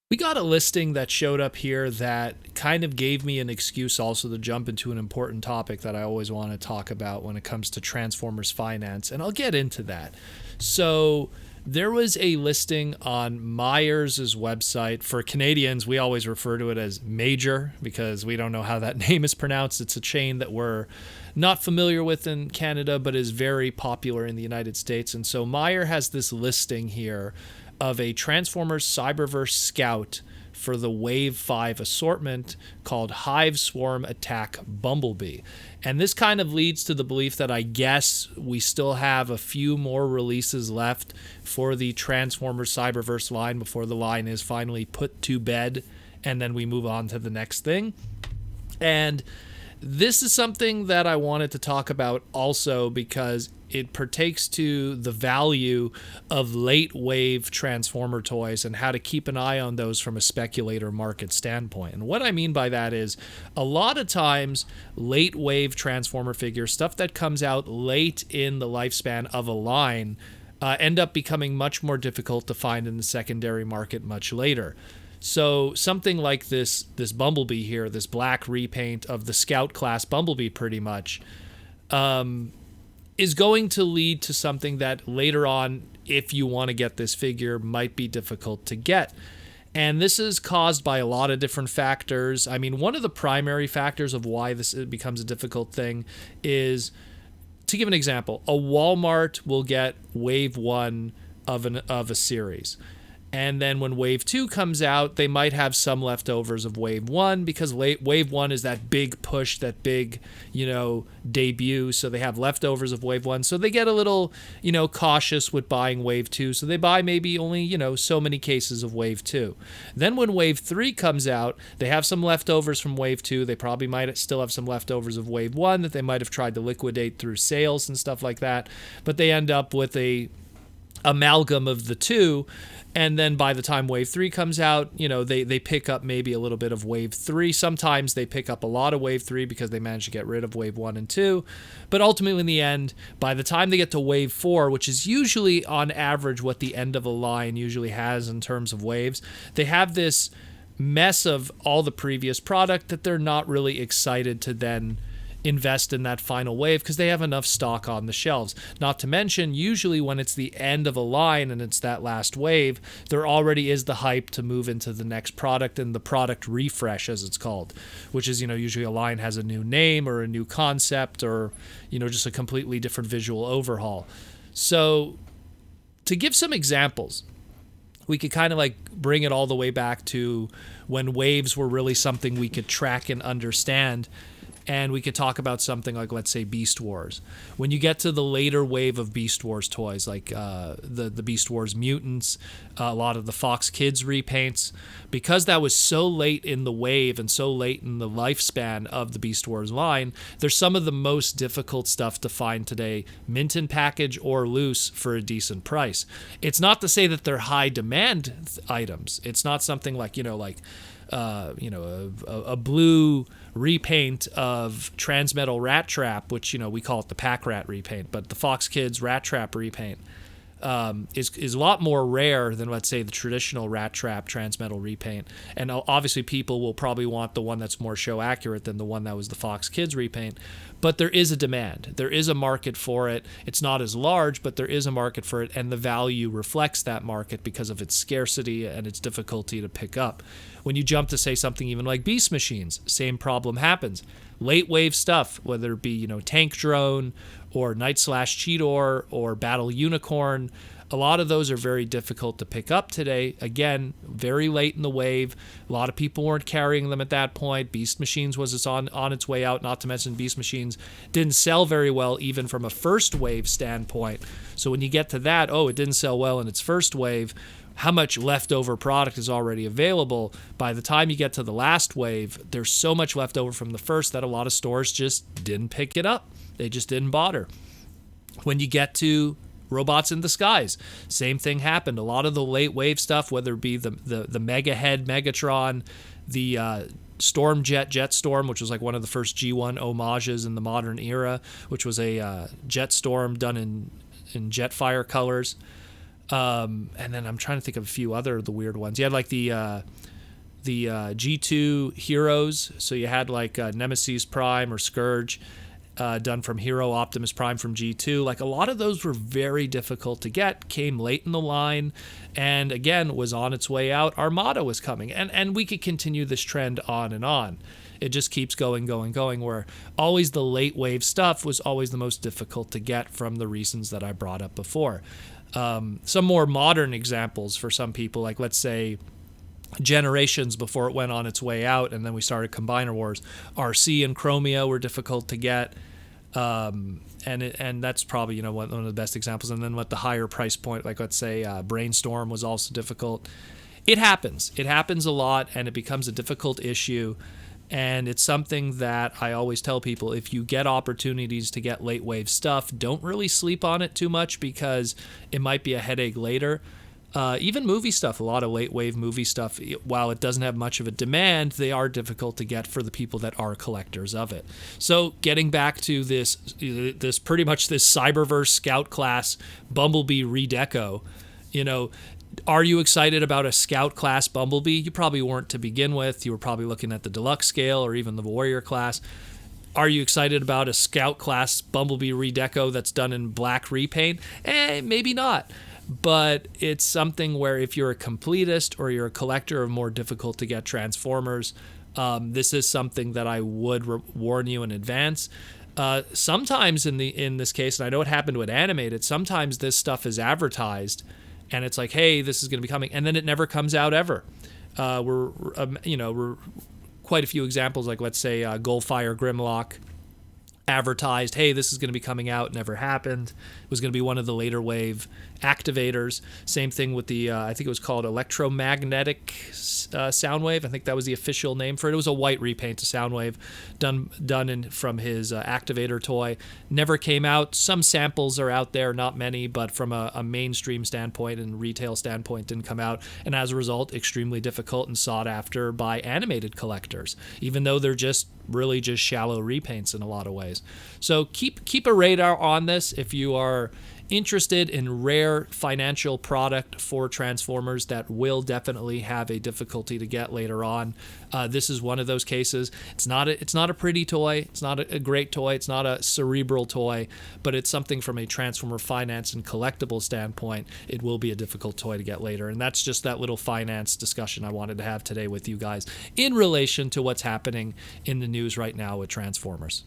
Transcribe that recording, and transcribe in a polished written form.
We got a listing that showed up here that kind of gave me an excuse also to jump into an important topic that I always want to talk about when it comes to Transformers finance, and I'll get into that. So, there was a listing on Myers' website. For Canadians, we always refer to it as Major because we don't know how that name is pronounced. It's a chain that we're not familiar with in Canada, but is very popular in the United States. And so Meyer has this listing here of a Transformers Cyberverse Scout for the Wave 5 assortment called Hive Swarm Attack Bumblebee. And this kind of leads to the belief that I guess we still have a few more releases left for the Transformers Cyberverse line before the line is finally put to bed and then we move on to the next thing. And this is something that I wanted to talk about also because it partakes to the value of late wave Transformer toys and how to keep an eye on those from a speculator market standpoint. And what I mean by that is a lot of times late wave Transformer figures, stuff that comes out late in the lifespan of a line, end up becoming much more difficult to find in the secondary market much later. So something like this Bumblebee here, this black repaint of the Scout class Bumblebee pretty much, is going to lead to something that later on, if you want to get this figure, might be difficult to get. And this is caused by a lot of different factors. I mean, one of the primary factors of why this becomes a difficult thing is, to give an example, a Walmart will get Wave 1 of a series. And then when Wave 2 comes out, they might have some leftovers of Wave 1 because Wave 1 is that big push, that big, debut. So they have leftovers of Wave 1. So they get a little, cautious with buying Wave 2. So they buy maybe only, so many cases of Wave 2. Then when Wave 3 comes out, they have some leftovers from Wave 2. They probably might still have some leftovers of Wave 1 that they might have tried to liquidate through sales and stuff like that. But they end up with a amalgam of the two. And then by the time Wave 3 comes out, they pick up maybe a little bit of Wave 3. Sometimes they pick up a lot of Wave 3 because they manage to get rid of Wave 1 and 2. But ultimately, in the end, by the time they get to Wave 4, which is usually on average what the end of a line usually has in terms of waves, they have this mess of all the previous product that they're not really excited to then invest in that final wave because they have enough stock on the shelves. Not to mention, usually when it's the end of a line and it's that last wave, there already is the hype to move into the next product and the product refresh, as it's called, which is, usually a line has a new name or a new concept or, just a completely different visual overhaul. So to give some examples, we could kind of bring it all the way back to when waves were really something we could track and understand. And we could talk about something like, let's say, Beast Wars. When you get to the later wave of Beast Wars toys, like the Beast Wars Mutants, a lot of the Fox Kids repaints, because that was so late in the wave and so late in the lifespan of the Beast Wars line, there's some of the most difficult stuff to find today, mint in package or loose for a decent price. It's not to say that they're high demand items. It's not something like, a blue repaint of Transmetal Rat Trap, which we call it the Pack Rat repaint, but the Fox Kids Rat Trap repaint is a lot more rare than, let's say, the traditional Rat Trap Transmetal repaint. And obviously people will probably want the one that's more show accurate than the one that was the Fox Kids repaint. But there is a demand. There is a market for it. It's not as large, but there is a market for it, and the value reflects that market because of its scarcity and its difficulty to pick up. When you jump to say something even like Beast Machines, same problem happens. Late wave stuff, whether it be, Tank Drone or Night Slash Cheetor or Battle Unicorn, a lot of those are very difficult to pick up today. Again, very late in the wave. A lot of people weren't carrying them at that point. Beast Machines was on its way out, not to mention Beast Machines didn't sell very well even from a first wave standpoint. So when you get to that, it didn't sell well in its first wave. How much leftover product is already available? By the time you get to the last wave, there's so much leftover from the first that a lot of stores just didn't pick it up. They just didn't bother. When you get to Robots in Disguise, same thing happened. A lot of the late wave stuff, whether it be the Mega Head Megatron, the Stormjet Jetstorm, which was like one of the first G1 homages in the modern era, which was a Jetstorm done in Jetfire colors. And then I'm trying to think of a few other the weird ones. You had like the G2 heroes. So you had like Nemesis Prime or Scourge done from Hero, Optimus Prime from G2. Like a lot of those were very difficult to get, came late in the line, and again was on its way out. Armada was coming, and we could continue this trend on and on. It just keeps going, where always the late wave stuff was always the most difficult to get from the reasons that I brought up before. Some more modern examples for some people, like let's say Generations before it went on its way out, and then we started Combiner Wars. RC and Chromia were difficult to get, and that's probably one of the best examples. And then with the higher price point, like let's say Brainstorm was also difficult. It happens a lot, and it becomes a difficult issue. And it's something that I always tell people, if you get opportunities to get late wave stuff, don't really sleep on it too much, because it might be a headache later. Even movie stuff, a lot of late wave movie stuff, while it doesn't have much of a demand, they are difficult to get for the people that are collectors of it. So getting back to this pretty much this Cyberverse Scout class Bumblebee redeco, are you excited about a Scout class Bumblebee? You probably weren't to begin with. You were probably looking at the deluxe scale or even the Warrior class. Are you excited about a Scout class Bumblebee redeco that's done in black repaint? Maybe not. But it's something where if you're a completist or you're a collector of more difficult to get Transformers, this is something that I would warn you in advance. Sometimes in this case, and I know it happened with Animated, sometimes this stuff is advertised and it's like, hey, this is going to be coming, and then it never comes out ever. We're quite a few examples, like let's say Goldfire Grimlock advertised, hey, this is going to be coming out, never happened. It was going to be one of the later wave activators. Same thing with the, I think it was called Electromagnetic Soundwave. I think that was the official name for it. It was a white repaint to Soundwave done from his activator toy. Never came out. Some samples are out there, not many, but from a mainstream standpoint and retail standpoint didn't come out. And as a result, extremely difficult and sought after by animated collectors, even though they're really just shallow repaints in a lot of ways. So keep a radar on this if you are interested in rare financial product for Transformers that will definitely have a difficulty to get later on. This is one of those cases. It's not a pretty toy. It's not a great toy. It's not a cerebral toy, but it's something from a Transformer finance and collectible standpoint. It will be a difficult toy to get later, and that's just that little finance discussion I wanted to have today with you guys in relation to what's happening in the news right now with Transformers.